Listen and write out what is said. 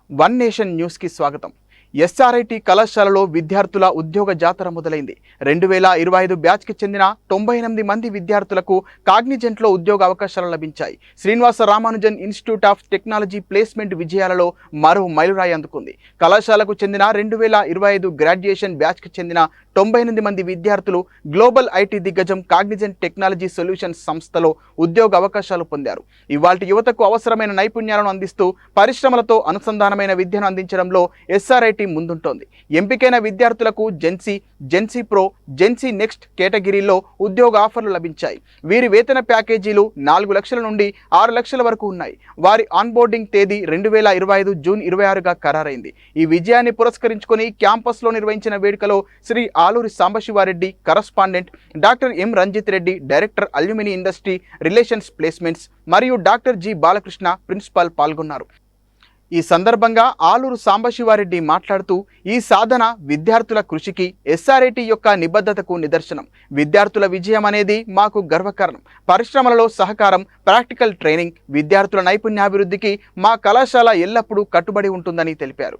One nation న్యూస్కి స్వాగతం. SRIT కళాశాలలో విద్యార్థుల ఉద్యోగ జాతర మొదలైంది. 2025 బ్యాచ్కి చెందిన 98 మంది విద్యార్థులకు కాగ్నిజెంట్లో ఉద్యోగ అవకాశాలు లభించాయి. Srinivasa Ramanujan institute of technology placement విజయాలలో మరో మైలురాయి అందుకుంది. కళాశాలకు చెందిన 2025 గ్రాడ్యుయేషన్ బ్యాచ్కి చెందిన 98 మంది విద్యార్థులు గ్లోబల్ ఐటీ దిగ్గజం కాగ్నిజెంట్ టెక్నాలజీ సొల్యూషన్స్ సంస్థలో ఉద్యోగ అవకాశాలు పొందారు. ఇవాల్టి యువతకు అవసరమైన నైపుణ్యాలను అందిస్తూ పరిశ్రమలతో అనుసంధానమైన విద్యను అందించడంలో ఎస్ఆర్ఐటి ముందుంటోంది. ఎంపికైన విద్యార్థులకు జెన్సీ ప్రో, జెన్సీ నెక్స్ట్ కేటగిరీలో ఉద్యోగ ఆఫర్లు లభించాయి. వీరి వేతన ప్యాకేజీలు 4 లక్షల నుండి 6 లక్షల వరకు ఉన్నాయి. వారి ఆన్బోర్డింగ్ తేదీ 2025 జూన్ 26గా ఖరారైంది. ఈ విజయాన్ని పురస్కరించుకొని క్యాంపస్లో నిర్వహించిన వేడుకలో Shri Aluri Sambasiva Reddy, correspondent doctor M Ranjith Reddy, director alumni industry relations placements మరియు డాక్టర్ జి బాలకృష్ణ, ప్రిన్సిపాల్ పాల్గొన్నారు. ఈ సందర్భంగా ఆలూరు సాంబశివారెడ్డి మాట్లాడుతూ, ఈ సాధన విద్యార్థుల కృషికి, ఎస్ఆర్ఐటి యొక్క నిబద్ధతకు నిదర్శనం. విద్యార్థుల విజయం అనేది మాకు గర్వకారణం. పరిశ్రమలలో సహకారం, ప్రాక్టికల్ ట్రైనింగ్, విద్యార్థుల నైపుణ్యాభివృద్ధికి మా కళాశాల ఎల్లప్పుడూ కట్టుబడి ఉంటుందని తెలిపారు.